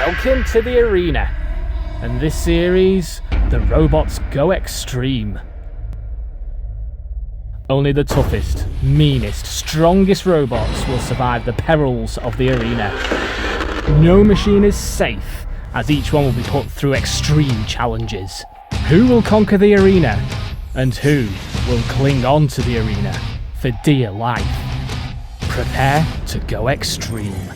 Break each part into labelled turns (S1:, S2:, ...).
S1: Welcome to the arena. And this series, the robots go extreme. Only the toughest, meanest, strongest robots will survive the perils of the arena. No machine is safe, as each one will be put through extreme challenges. Who will conquer the arena? And who will cling on to the arena for dear life? Prepare to go extreme.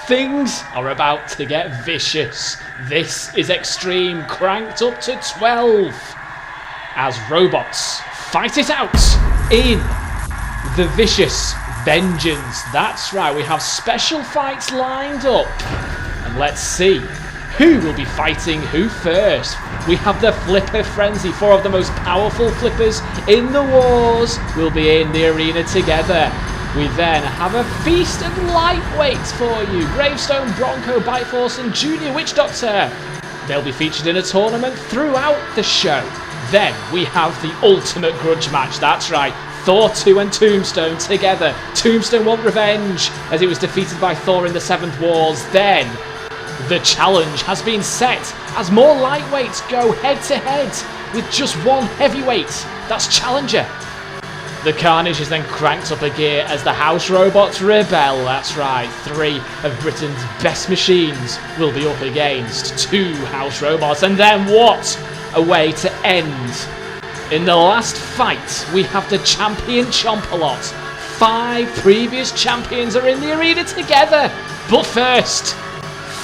S1: Things are about to get vicious. This is Extreme, cranked up to 12. As robots fight it out in the vicious vengeance. That's right, we have special fights lined up. And let's see who will be fighting who first. We have the Flipper Frenzy. 4 of the most powerful flippers in the wars will be in the arena together. We then have a feast of lightweights for you. Gravestone, Bronco, Biteforce and Junior Witch Doctor. They'll be featured in a tournament throughout the show. Then we have the ultimate grudge match. That's right, Thor 2 and Tombstone together. Tombstone want revenge as he was defeated by Thor in the 7th Wars. Then the challenge has been set as more lightweights go head to head with just one heavyweight. That's Challenger. The carnage is then cranked up a gear as the house robots rebel. That's right, 3 of Britain's best machines will be up against 2 house robots. And then what a way to end. In the last fight, we have the champion CHOMPALOT. 5 previous champions are in the arena together. But first,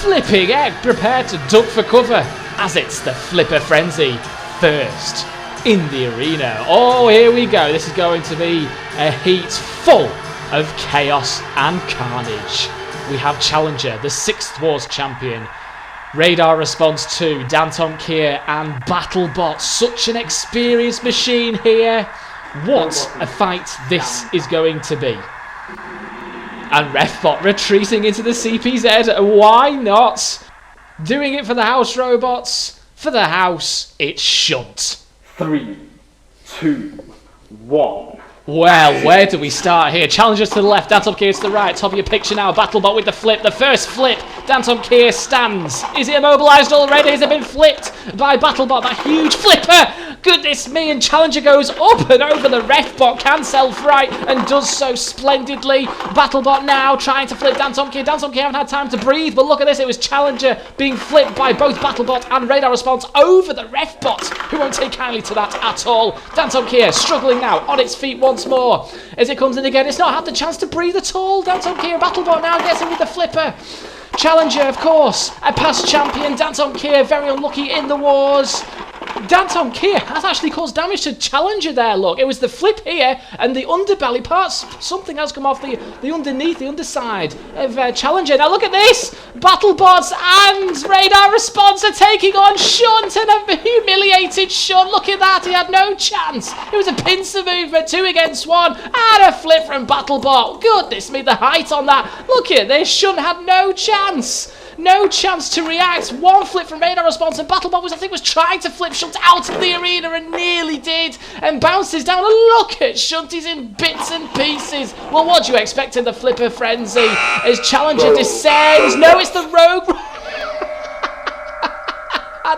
S1: Flipping Egg, prepare to duck for cover as it's the Flipper Frenzy first in the arena. Oh, here we go. This is going to be a heat full of chaos and carnage. We have Challenger, the 6th Wars champion. Radar Response 2, Danton Kier and BattleBot. Such an experienced machine here. What a fight this is going to be. And RefBot retreating into the CPZ. Why not? Doing it for the house robots. For the house, it's Shunt.
S2: 3, 2, 1.
S1: Well, where do we start here? Challengers to the left, Danton Kier to the right. Top of your picture now, BattleBot with the flip. The first flip, Danton Kier stands. Is it immobilised already? Has it been flipped by BattleBot? That huge flipper! Goodness me, and Challenger goes up and over the RefBot, can self-right and does so splendidly. BattleBot now trying to flip Danton Kier. Danton Kier haven't had time to breathe, but look at this, it was Challenger being flipped by both BattleBot and Radar Response over the RefBot, who won't take kindly to that at all. Danton Kier struggling now on its feet once more. As it comes in again, it's not had the chance to breathe at all. Danton Kier, BattleBot now gets in with the flipper. Challenger, of course, a past champion. Danton Kier, very unlucky in the wars. Danton Kier has actually caused damage to Challenger there, look. It was the flip here and the underbelly parts. Something has come off the underneath, the underside of Challenger. Now look at this. BattleBots and Radar Response are taking on Shunt and have humiliated Shunt. Look at that, he had no chance. It was a pincer movement, 2 against 1, and a flip from BattleBot. Goodness me, the height on that. Look at this, Shunt had no chance. No chance to react. 1 flip from Radar Response, and BattleBot was trying to flip Shunt out of the arena and nearly did, and bounces down. And look at Shunt, he's in bits and pieces. Well, what do you expect in the Flipper Frenzy as Challenger descends? No, it's the Rogue. I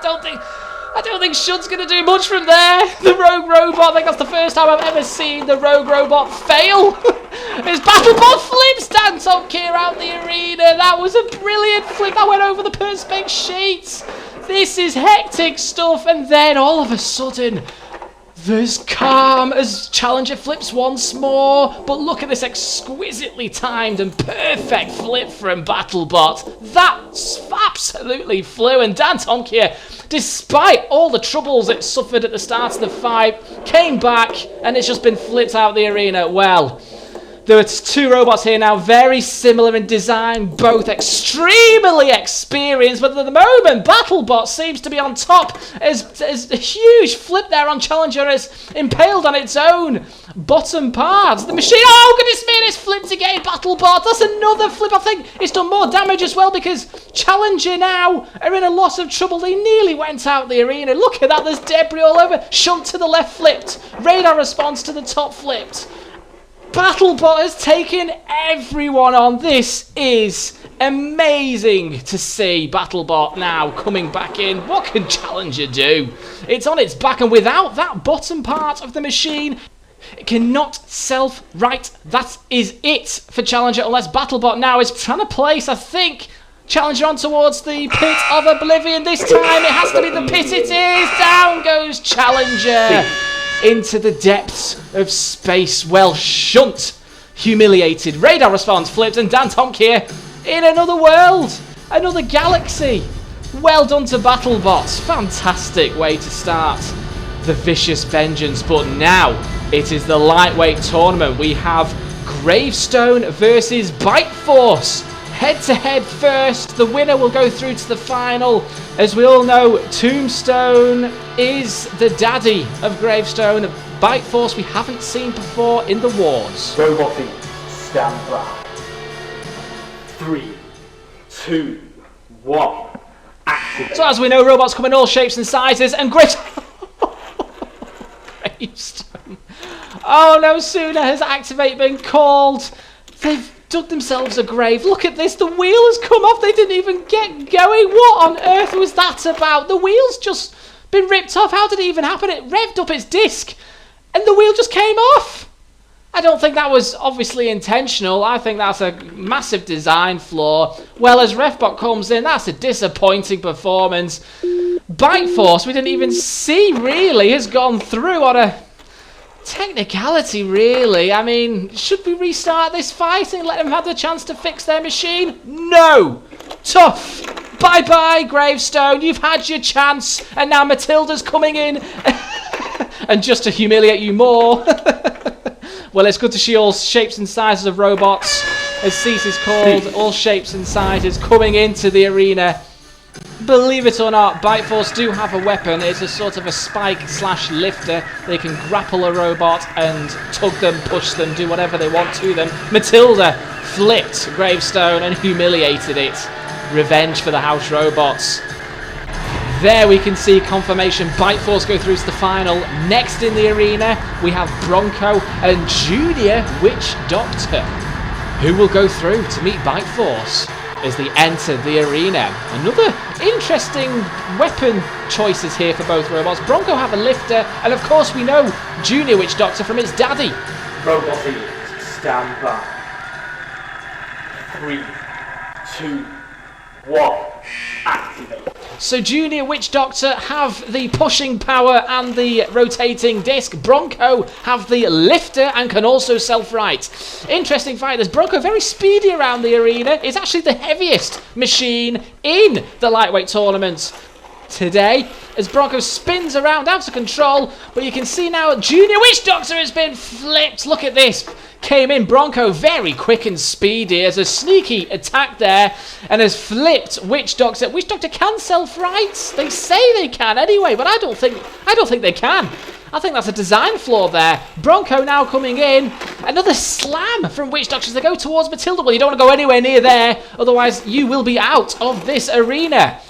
S1: don't think Shunt's going to do much from there. The Rogue Robot, I think that's the first time I've ever seen the Rogue Robot fail. As BattleBot flips Danton Kier out the arena. That was a brilliant flip. That went over the Perspex sheets. This is hectic stuff. And then all of a sudden, there's calm as Challenger flips once more. But look at this exquisitely timed and perfect flip from BattleBot. That's absolutely flew. And Danton Kier, despite all the troubles it suffered at the start of the fight, came back and it's just been flipped out of the arena. Well, There are two robots here now, very similar in design, both extremely experienced, but at the moment, BattleBot seems to be on top as a huge flip there on Challenger is impaled on its own bottom part. The machine, oh goodness me, it's flipped again, BattleBot. That's another flip. I think it's done more damage as well because Challenger now are in a lot of trouble. They nearly went out the arena. Look at that, there's debris all over. Shunt to the left flipped. Radar response to the top flipped. BattleBot has taken everyone on. This is amazing to see BattleBot now coming back in. What can Challenger do? It's on its back, and without that bottom part of the machine, it cannot self-right. That is it for Challenger, unless BattleBot now is trying to place, I think, Challenger on towards the pit of oblivion. This time it has to be the pit. It is. Down goes Challenger into the depths of space. Well, Shunt humiliated. Radar response flipped, and Dan Tomk here in another world, another galaxy. Well done to BattleBot. Fantastic way to start the vicious vengeance. But now it is the lightweight tournament. We have Gravestone versus Bite Force. Head to head first. The winner will go through to the final. As we all know, Tombstone is the daddy of Gravestone. Bite Force we haven't seen before in the wars.
S2: Roboting, stand by. 3, 2, 1, activate.
S1: So as we know, robots come in all shapes and sizes, and Gravestone. Oh, no sooner has Activate been called, they've dug themselves a grave. Look at this, the wheel has come off. They didn't even get going. What on earth was that about? The wheel's just been ripped off. How did it even happen? It revved up its disc and the wheel just came off. I don't think that was obviously intentional. I think that's a massive design flaw. Well, as Refbot comes in, that's a disappointing performance. Bite Force, we didn't even see really, has gone through on a technicality, really. I mean, should we restart this fight and let them have the chance to fix their machine? No! Tough! Bye-bye, Gravestone. You've had your chance, and now Matilda's coming in. And just to humiliate you more. Well, it's good to see all shapes and sizes of robots, as Cease is called, all shapes and sizes coming into the arena. Believe it or not, Bite Force do have a weapon. It's a sort of a spike slash lifter. They can grapple a robot and tug them, push them, do whatever they want to them. Matilda flipped Gravestone and humiliated it. Revenge for the house robots. There we can see confirmation. Bite Force go through to the final. Next in the arena, we have Bronco and Junior Witch Doctor, who will go through to meet Bite Force as they enter the arena. Another interesting weapon choices here for both robots. Bronco have a lifter, and of course we know Junior Witch Doctor from its daddy.
S2: Roboting, stand by. 3, 2, 1, activate.
S1: So Junior Witch Doctor have the pushing power and the rotating disc. Bronco have the lifter and can also self-right. Interesting fight. There's Bronco very speedy around the arena. It's actually the heaviest machine in the lightweight tournament today, as Bronco spins around out of control. But you can see now Junior Witch Doctor has been flipped. Look at this. Came in Bronco very quick and speedy as a sneaky attack there, and has flipped Witch Doctor. Witch Doctor can self-right. They say they can anyway, but I don't think they can. I think that's a design flaw there. Bronco now coming in. Another slam from Witch Doctor as they go towards Matilda. Well, you don't want to go anywhere near there, otherwise you will be out of this arena.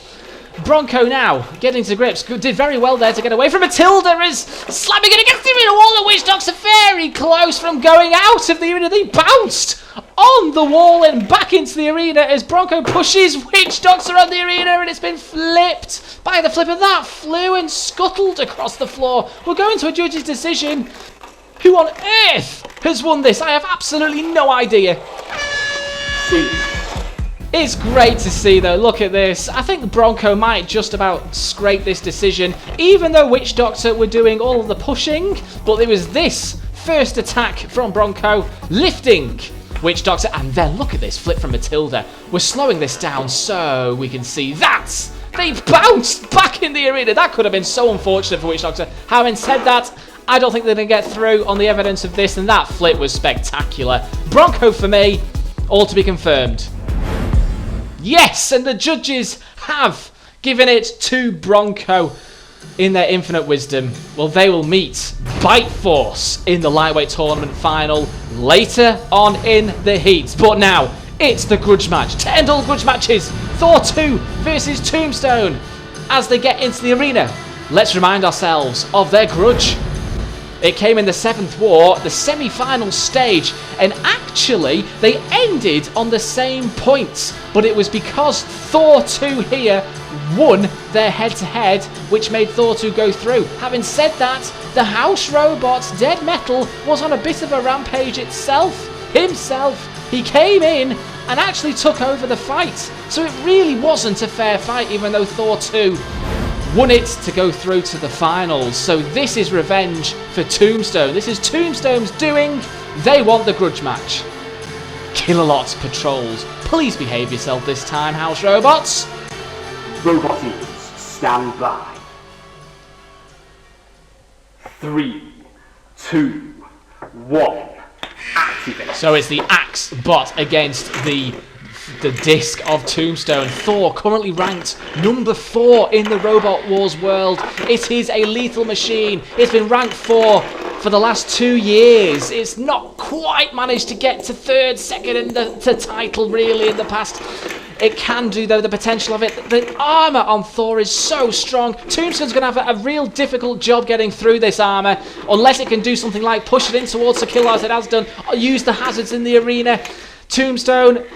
S1: Bronco now getting to grips. Did very well there to get away from Matilda. Is slamming it against the arena wall. The Witch Doctor very close from going out of the arena. They bounced on the wall and back into the arena as Bronco pushes Witch Doctor on the arena, and it's been flipped. By the flipper, that flew and scuttled across the floor. We'll go into a judge's decision. Who on earth has won this? I have absolutely no idea. It's great to see, though. Look at this. I think Bronco might just about scrape this decision, even though Witch Doctor were doing all of the pushing. But it was this first attack from Bronco lifting Witch Doctor, and then look at this flip from Matilda. We're slowing this down so we can see that they bounced back in the arena. That could have been so unfortunate for Witch Doctor. Having said that, I don't think they're going to get through on the evidence of this, and that flip was spectacular. Bronco for me, all to be confirmed. Yes, and the judges have given it to Bronco in their infinite wisdom. Well, they will meet Bite Force in the lightweight tournament final later on in the heat. But now, it's the grudge match. To end all grudge matches, Thor 2 versus Tombstone. As they get into the arena, let's remind ourselves of their grudge. It came in the 7th War, the semi-final stage, and actually they ended on the same points, but it was because Thor 2 here won their head-to-head, which made Thor 2 go through. Having said that, the House Robot's Dead Metal was on a bit of a rampage himself. He came in and actually took over the fight, so it really wasn't a fair fight, even though Thor 2 won it to go through to the finals. So this is revenge for Tombstone. This is Tombstone's doing. They want the grudge match. Kill-A-Lot patrols. Please behave yourself this time, House Robots.
S2: Roboties, stand by. 3, 2, 1, activate.
S1: So it's the Axe Bot against the disc of Tombstone. Thor currently ranked number 4 in the Robot Wars world. It is a lethal machine. It's been ranked 4 for the last 2 years. It's not quite managed to get to 3rd, 2nd in the title really in the past. It can do, though, the potential of it. The armour on Thor is so strong. Tombstone's going to have a real difficult job getting through this armour, unless it can do something like push it in towards the kill as it has done, or use the hazards in the arena. Tombstone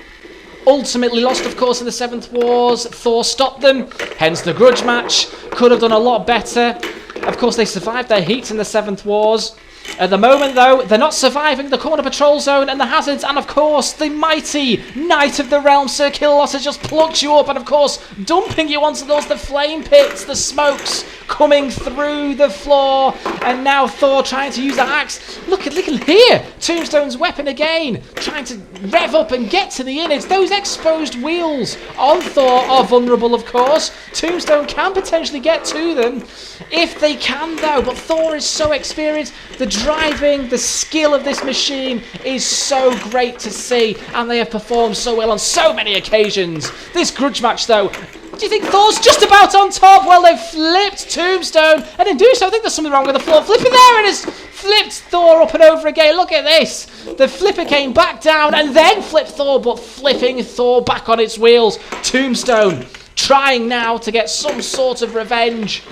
S1: ultimately lost, of course, in the 7th Wars. Thor stopped them, hence the grudge match. Could have done a lot better. Of course, they survived their heats in the 7th Wars. At the moment, though, they're not surviving the corner patrol zone and the hazards, and of course, the mighty Knight of the Realm, Sir Kill-A-Lot, has just plucked you up, and of course, dumping you onto the flame pits, the smokes coming through the floor, and now Thor trying to use the axe. Look at here, Tombstone's weapon again, trying to rev up and get to the innards. Those exposed wheels on Thor are vulnerable, of course. Tombstone can potentially get to them if they can, though, but Thor is so experienced. The driving, the skill of this machine is so great to see, and they have performed so well on so many occasions. This grudge match, though, do you think Thor's just about on top? Well, they've flipped Tombstone, and in doing so, I think there's something wrong with the floor. Flipping there, and it's flipped Thor up and over again. Look at this. The flipper came back down and then flipped Thor, but flipping Thor back on its wheels. Tombstone trying now to get some sort of revenge.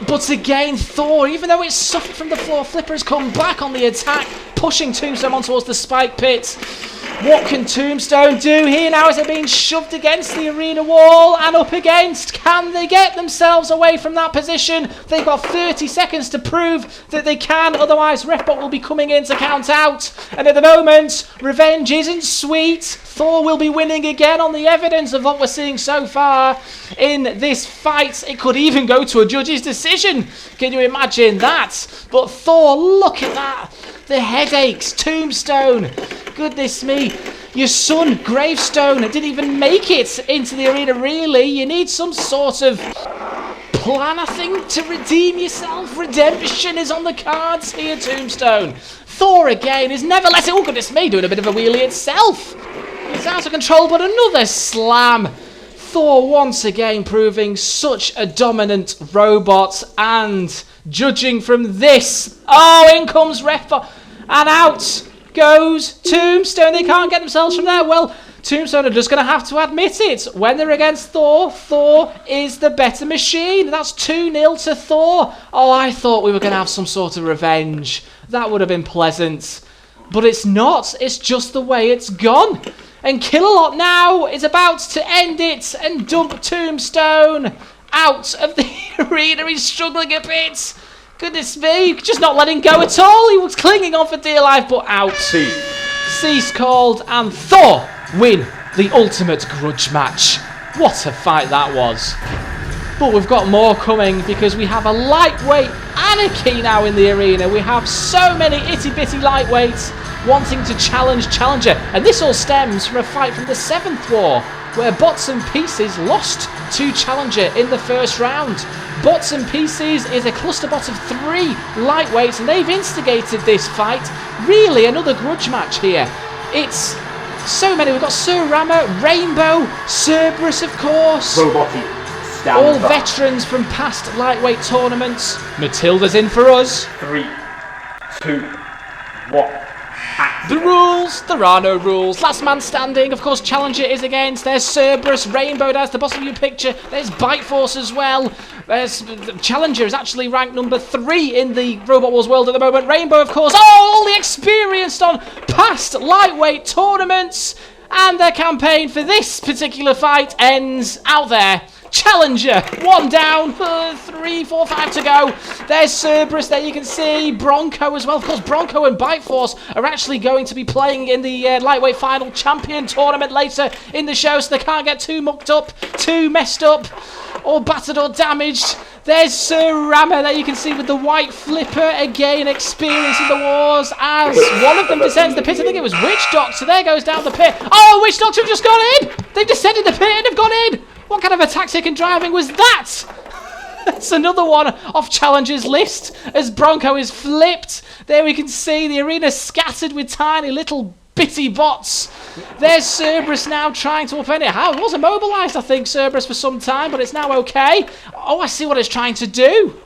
S1: But again, Thor, even though it's suffered from the floor flipper, has come back on the attack, pushing Tombstone on towards the spike pit. What can Tombstone do here now as they're being shoved against the arena wall and up against? Can they get themselves away from that position? They've got 30 seconds to prove that they can, otherwise Refbot will be coming in to count out. And at the moment, revenge isn't sweet. Thor will be winning again on the evidence of what we're seeing so far in this fight. It could even go to a judge's decision. Can you imagine that? But Thor, look at that. The headaches. Tombstone. Goodness me. Your son, Gravestone, didn't even make it into the arena, really. You need some sort of plan, I think, to redeem yourself. Redemption is on the cards here, Tombstone. Thor, again, is never let it... Oh, goodness me, doing a bit of a wheelie itself. He's out of control, but another slam. Thor once again proving such a dominant robot, and judging from this, oh, in comes Refbot, and out goes Tombstone. They can't get themselves from there. Well, Tombstone are just going to have to admit it. When they're against Thor, Thor is the better machine. That's 2-0 to Thor. Oh, I thought we were going to have some sort of revenge. That would have been pleasant. But it's not. It's just the way it's gone. And Kill-A-Lot now is about to end it and dump Tombstone out of the arena. He's struggling a bit. Goodness me, just not letting go at all. He was clinging on for dear life, but out. Cease called, and Thor win the ultimate grudge match. What a fight that was. But we've got more coming, because we have a lightweight Anarchy now in the arena. We have so many itty-bitty lightweights wanting to challenge Challenger, and this all stems from a fight from the 7th War, where Bots and Pieces lost to Challenger in the first round. Bots and Pieces is a cluster bot of 3 lightweights, and they've instigated this fight. Really, another grudge match here. It's so many. We've got Sir Rama, Rainbow, Cerberus, of course.
S2: Roboties, stand
S1: All
S2: by.
S1: veterans from past lightweight tournaments. Matilda's in for us.
S2: 3, 2, 1.
S1: The rules, there are no rules. Last man standing, of course, Challenger is against. There's Cerberus, Rainbow down the bottom of your picture. There's Bite Force as well. Challenger is actually ranked number 3 in the Robot Wars world at the moment. Rainbow, of course, all the experienced on past lightweight tournaments. And their campaign for this particular fight ends out there. Challenger, 1 down, 3, 4, 5 to go. There's Cerberus, there you can see Bronco as well. Of course, Bronco and Bite Force are actually going to be playing in the lightweight final champion tournament later in the show, so they can't get too mucked up, too messed up, or battered or damaged. There's Sir Rama, there you can see with the white flipper, again experiencing the wars as one of them descends the pit. I think it was Witch Doctor, there goes down the pit. Oh, Witch Doctor have just gone in! They've descended the pit and have gone in! What kind of a tactic and driving was that? That's another one off Challenger's list as Bronco is flipped. There we can see the arena scattered with tiny little bitty bots. There's Cerberus now trying to upend it. It was immobilised, I think, Cerberus, for some time, but it's now okay. Oh, I see what it's trying to do.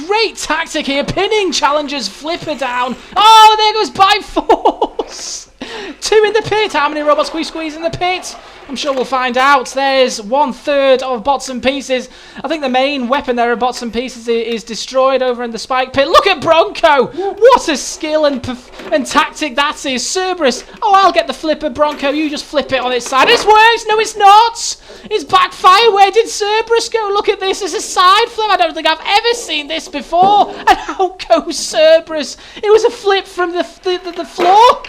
S1: Great tactic here, pinning Challenger's flipper down. Oh, there goes Bite Force. 2 in the pit. How many robots can we squeeze in the pit? I'm sure we'll find out. There's 1/3 of Bots and Pieces. I think the main weapon there of Bots and Pieces is destroyed over in the spike pit. Look at Bronco! What a skill and tactic that is. Cerberus. Oh, I'll get the flipper, Bronco. You just flip it on its side. It's worked! No, it's not! It's backfire. Where did Cerberus go? Look at this. It's a side flip. I don't think I've ever seen this before. And out goes Cerberus. It was a flip from the floor.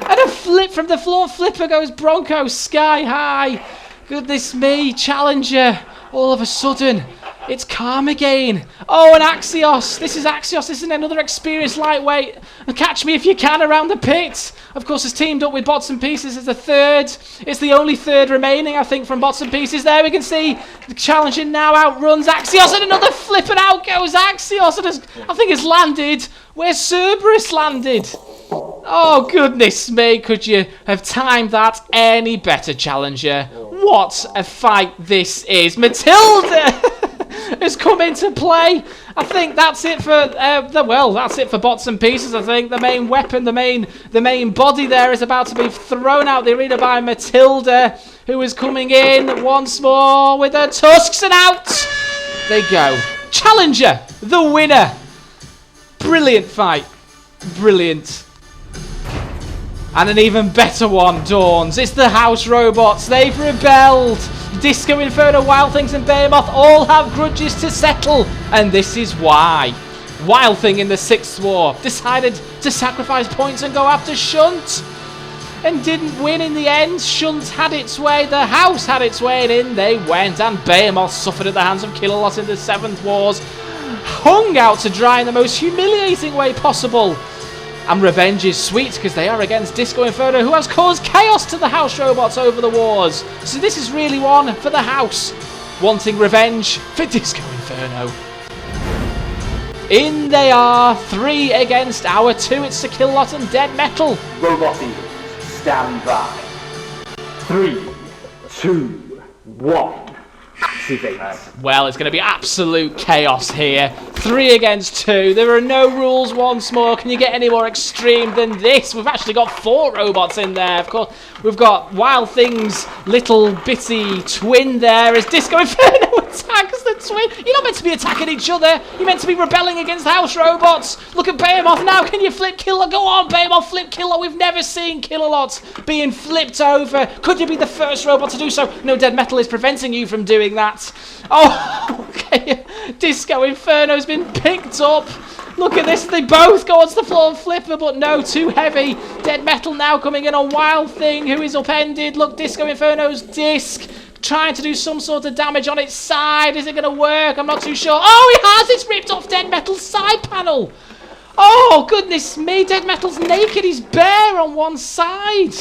S1: And a flip from the floor. Flipper goes Bronco sky high. Goodness me, Challenger. All of a sudden, it's calm again. Oh, and Axios. This is Axios. This is another experienced lightweight. Catch me if you can around the pit. Of course, it's teamed up with Bots and Pieces as the 3rd. It's the only 3rd remaining, I think, from Bots and Pieces. There we can see the Challenger now outruns Axios. And another flip, and out goes Axios. And I think it's landed where Cerberus landed. Oh, goodness me, could you have timed that any better, Challenger? What a fight this is. Matilda has come into play. I think that's it for, that's it for Bots and Pieces, I think. The main weapon, the main body there is about to be thrown out the arena by Matilda, who is coming in once more with her tusks, and out they go. Challenger, the winner. Brilliant fight. Brilliant. And an even better one dawns. It's the House Robots. They've rebelled. Disco Inferno, Wild Things and Behemoth all have grudges to settle. And this is why. Wild Thing in the 6th war decided to sacrifice points and go after Shunt. And didn't win in the end. Shunt had its way. The House had its way. And in they went. And Behemoth suffered at the hands of CHOMPALOT in the 7th wars. Hung out to dry in the most humiliating way possible. And revenge is sweet because they are against Disco Inferno, who has caused chaos to the House Robots over the wars. So this is really one for the House, wanting revenge for Disco Inferno. In they are, 3 against our 2. It's CHOMPALOT and Dead Metal.
S2: Roboties, stand by. 3, 2, 1. Activate.
S1: Well, it's going to be absolute chaos here. 3 against 2. There are no rules once more. Can you get any more extreme than this? We've actually got 4 robots in there. Of course, we've got Wild Thing's little bitty twin there as Disco Inferno attacks the twin. You're not meant to be attacking each other. You're meant to be rebelling against House Robots. Look at Behemoth now. Can you flip Killer? Go on, Behemoth, flip Killer. We've never seen CHOMPALOT being flipped over. Could you be the first robot to do so? No, Dead Metal is preventing you from doing that. Oh, okay. Disco Inferno's been picked up. Look at this. They both go onto the floor and flipper, but no, too heavy. Dead Metal now coming in on Wild Thing, who is upended. Look, Disco Inferno's disc trying to do some sort of damage on its side. Is it going to work? I'm not too sure. Oh, it has. It's ripped off Dead Metal's side panel. Oh, goodness me. Dead Metal's naked. He's bare on one side.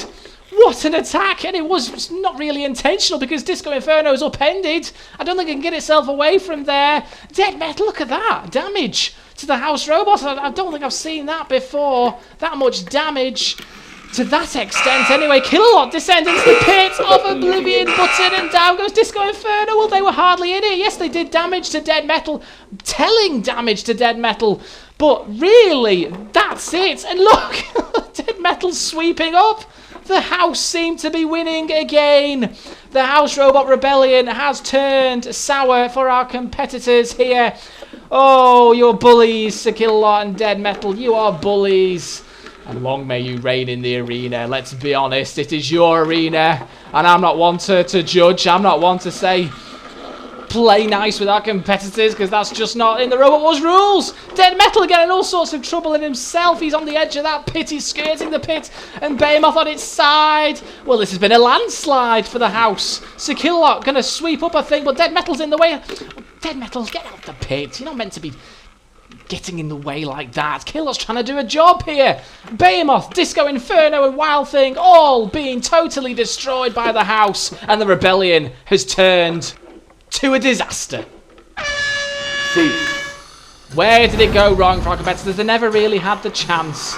S1: What an attack! And it was not really intentional because Disco Inferno's upended. I don't think it can get itself away from there. Dead Metal, look at that. Damage to the house robot. I don't think I've seen that before. That much damage to that extent. Anyway, CHOMPALOT descends into the pit of Oblivion Button and down goes Disco Inferno. Well, they were hardly in it. Yes, they did damage to Dead Metal. Telling damage to Dead Metal. But really, that's it. And look, Dead Metal sweeping up. The house seemed to be winning again. The House Robot Rebellion has turned sour for our competitors here. Oh, you're bullies, CHOMPALOT and Dead Metal. You are bullies. And long may you reign in the arena. Let's be honest, it is your arena. And I'm not one to judge. I'm not one to say play nice with our competitors, because that's just not in the Robot Wars rules. Dead Metal getting all sorts of trouble in himself. He's on the edge of that pit. He's skirting the pit. And Behemoth on its side. Well, this has been a landslide for the house. CHOMPALOT going to sweep up, I think, but Dead Metal's in the way. Dead Metal, get out the pit. You're not meant to be getting in the way like that. CHOMPALOT's trying to do a job here. Behemoth, Disco Inferno and Wild Thing all being totally destroyed by the house. And the rebellion has turned to a disaster.
S2: Cease.
S1: Where did it go wrong for our competitors? They never really had the chance.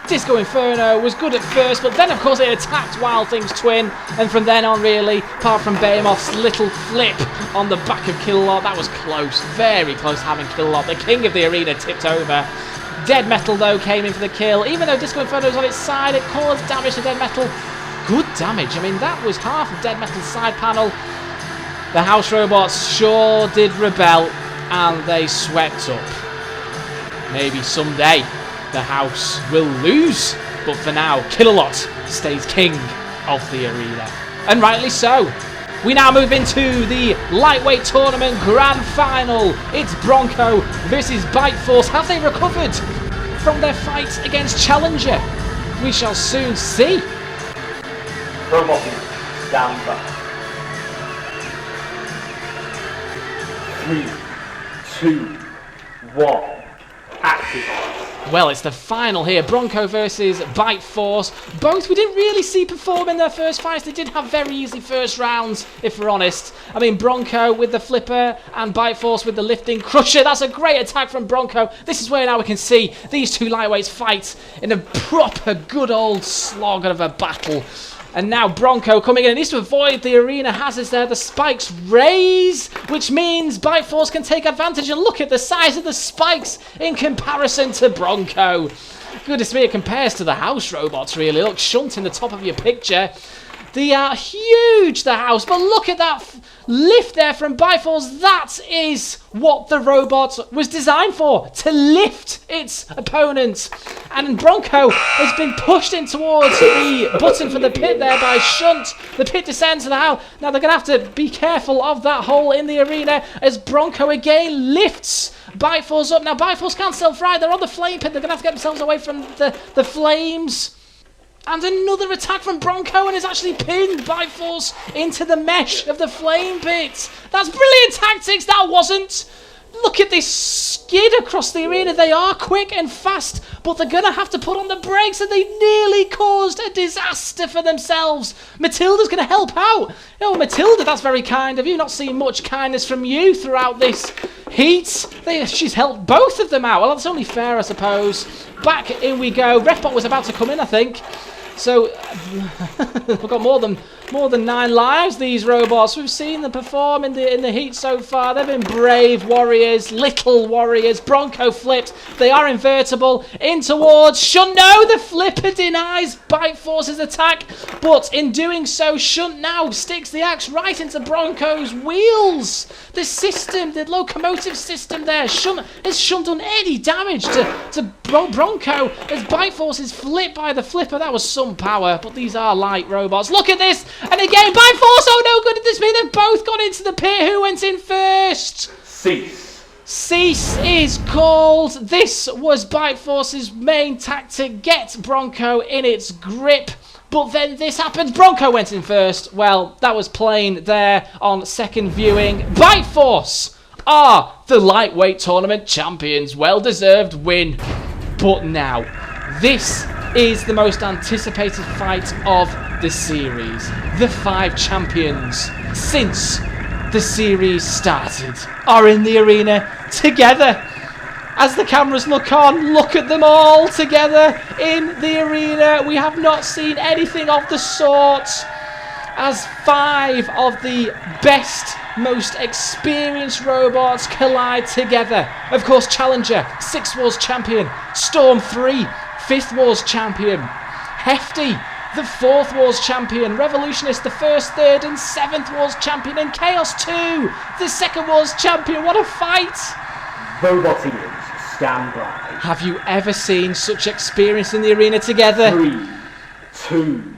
S1: Disco Inferno was good at first, but then of course it attacked Wild Thing's twin, and from then on really, apart from Behemoth's little flip on the back of CHOMPALOT, that was close, very close having CHOMPALOT. The king of the arena tipped over. Dead Metal though came in for the kill. Even though Disco Inferno was on its side, it caused damage to Dead Metal. Good damage. I mean, that was half of Dead Metal's side panel. The house robots sure did rebel, and they swept up. Maybe someday the house will lose, but for now, CHOMPALOT stays king of the arena. And rightly so. We now move into the lightweight tournament grand final. It's Bronco versus Bite Force. Have they recovered from their fight against Challenger? We shall soon see.
S2: Roboting. Stand by. 3, 2, 1. Active.
S1: Well, it's the final here. Bronco versus Bite Force. Both we didn't really see perform in their first fights. They did have very easy first rounds, if we're honest. I mean, Bronco with the flipper and Bite Force with the lifting crusher. That's a great attack from Bronco. This is where now we can see these two lightweights fight in a proper good old slog of a battle. And now Bronco coming in. It needs to avoid the arena hazards there. The spikes raise, which means Bite Force can take advantage. And look at the size of the spikes in comparison to Bronco. Goodness me, it compares to the house robots, really. Look, Shunt in the top of your picture. They are huge, the house. But look at that lift there from Bite Force. That is what the robot was designed for, to lift its opponent. And Bronco has been pushed in towards the button for the pit there by Shunt. The pit descends to the house. Now they're going to have to be careful of that hole in the arena as Bronco again lifts Bite Force up. Now Bite Force can't self-ride. They're on the flame pit. They're going to have to get themselves away from the flames. And another attack from Bronco, and has actually pinned Bite Force into the mesh of the flame pit. That's brilliant tactics. That wasn't. Look at this skid across the arena. They are quick and fast, but they're going to have to put on the brakes, and they nearly caused a disaster for themselves. Matilda's going to help out. Oh, Matilda, that's very kind of you. Not seen much kindness from you throughout this heat. She's helped both of them out. Well, that's only fair, I suppose. Back in we go. Refbot was about to come in, I think. So, we've got more than 9 lives, these robots. We've seen them perform in the heat so far. They've been brave warriors, little warriors. Bronco flipped. They are invertible. In towards Shunt. No, the flipper denies Bite Force's attack. But in doing so, Shunt now sticks the axe right into Bronco's wheels. The system, the locomotive system there. Has Shunt done any damage to Bronco as Bite Force is flipped by the flipper? That was some power, but these are light robots. Look at this, and again Bite Force. Oh no, good at this me. They've both gone into the pit. Who went in first?
S2: Cease.
S1: Cease is called. This was Bite Force's main tactic, get Bronco in its grip. But then this happened. Bronco went in first. Well, that was plain there on second viewing. Bite Force are the lightweight tournament champions. Well-deserved win. But now, this is the most anticipated fight of the series. The 5 champions since the series started are in the arena together. As the cameras look on, look at them all together in the arena. We have not seen anything of the sort, as 5 of the best, most experienced robots collide together. Of course, Challenger, 6th Wars champion. Storm 3, 5th Wars champion. Hefty, the 4th Wars champion. Revolutionist, the 1st, 3rd and 7th Wars champion. And Chaos 2, the 2nd Wars champion. What a fight!
S2: Robotians, stand by.
S1: Have you ever seen such experience in the arena together?
S2: 3, 2,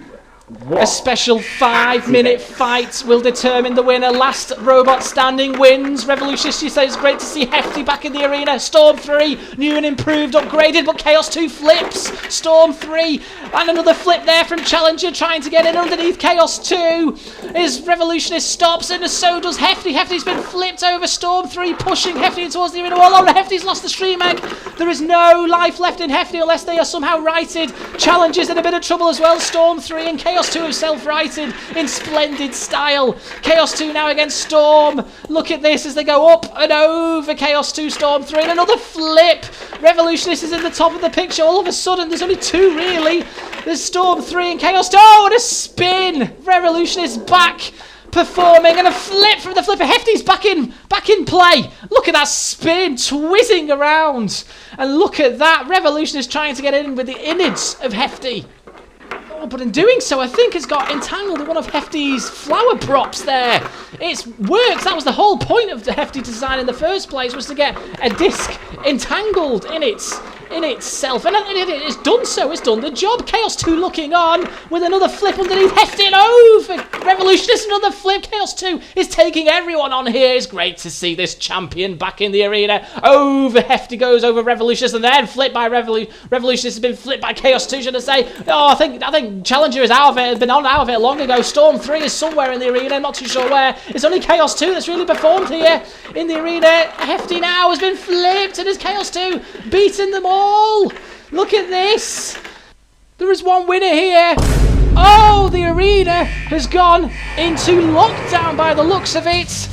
S2: 1.
S1: A special 5-minute fight will determine the winner. Last robot standing wins. Revolutionist, you say it's great to see Hefty back in the arena. Storm 3, new and improved, upgraded, but Chaos 2 flips. Storm 3, and another flip there from Challenger, trying to get in underneath Chaos 2. His Revolutionist stops, and so does Hefty. Hefty's been flipped over. Storm 3 pushing Hefty towards the arena wall. Oh, Hefty's lost the stream egg. There is no life left in Hefty unless they are somehow righted. Challenger's in a bit of trouble as well. Storm 3 and Chaos 2 have self-righted in splendid style. Chaos 2 now against Storm. Look at this as they go up and over Chaos 2, Storm 3, and another flip. Revolutionist is in the top of the picture. All of a sudden, there's only 2 really. There's Storm 3 and Chaos 2. Oh, and a spin. Revolutionist back performing, and a flip from the flipper. Hefty's back in play. Look at that spin, twizzing around. And look at that. Revolutionist trying to get in with the innards of Hefty. Oh, but in doing so, I think it's got entangled in one of Hefty's flower props there. It works. That was the whole point of the Hefty design in the first place, was to get a disc entangled in itself. And it's done so. It's done the job. Chaos 2 looking on with another flip underneath Hefty and over Revolutionist. Another flip. Chaos 2 is taking everyone on here. It's great to see this champion back in the arena. Over Hefty goes over Revolutionist, and then flipped by Revolutionist has been flipped by Chaos 2, should I say. Oh, I think Challenger is out of it. Has been out of it long ago. Storm 3 is somewhere in the arena. Not too sure where. It's only Chaos 2 that's really performed here in the arena. Hefty now has been flipped, and it's Chaos 2 beating them all. Look at this. There is one winner here. Oh, the arena has gone into lockdown by the looks of it.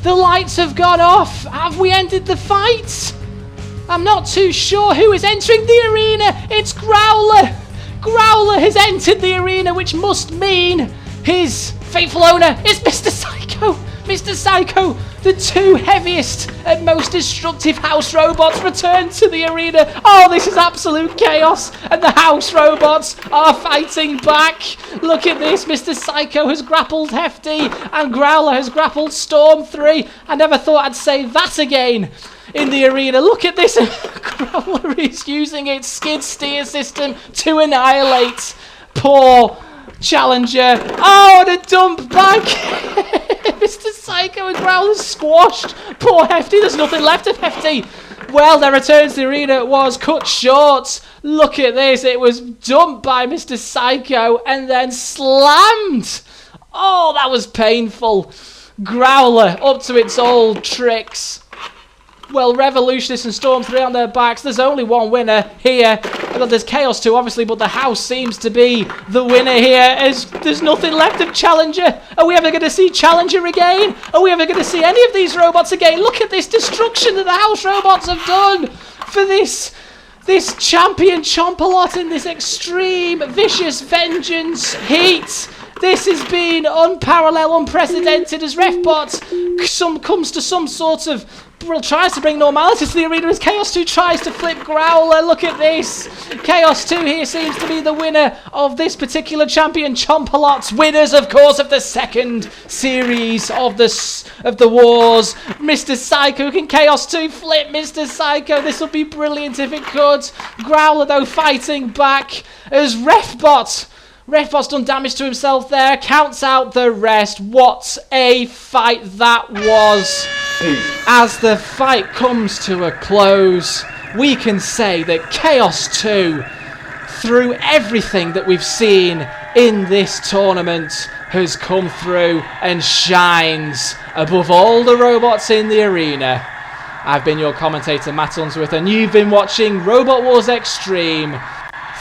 S1: The lights have gone off. Have we ended the fight? I'm not too sure who is entering the arena. It's Growler. Growler has entered the arena, which must mean his faithful owner is Mr. Psycho. Mr. Psycho, the 2 heaviest and most destructive house robots return to the arena. Oh, this is absolute chaos, and the house robots are fighting back. Look at this. Mr. Psycho has grappled Hefty, and Growler has grappled Storm 3. I never thought I'd say that again in the arena. Look at this. Growler is using its skid steer system to annihilate poor Challenger. Oh, and a dump back. Mr. Psycho and Growler squashed poor Hefty. There's nothing left of Hefty. Well, their return to the arena was cut short. Look at this. It was dumped by Mr. Psycho and then slammed. Oh, that was painful. Growler up to its old tricks. Well, Revolutionist and Storm 3 on their backs. There's only one winner here. Well, there's Chaos 2, obviously, but the house seems to be the winner here, as there's nothing left of Challenger. Are we ever going to see Challenger again? Are we ever going to see any of these robots again? Look at this destruction that the house robots have done for this champion CHOMPALOT in this extreme, vicious vengeance heat. This has been unparalleled, unprecedented, as RefBot comes to some sort of tries to bring normality to the arena as Chaos 2 tries to flip Growler. Look at this. Chaos 2 here seems to be the winner of this particular champion, CHOMPALOT's winners, of course, of the second series of the wars. Mr. Psycho, can Chaos 2 flip Mr. Psycho? This would be brilliant if it could. Growler, though, fighting back as RefBot's done damage to himself there. Counts out the rest. What a fight that was. As the fight comes to a close, we can say that Chaos 2, through everything that we've seen in this tournament, has come through and shines above all the robots in the arena. I've been your commentator, Matt Unsworth, and you've been watching Robot Wars Extreme.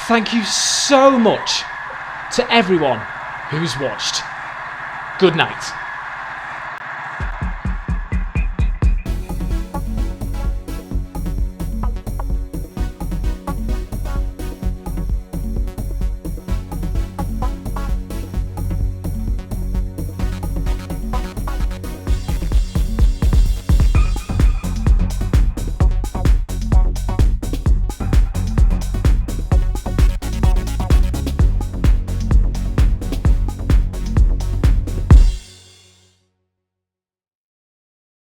S1: thank you so much to everyone who's watched. Good night.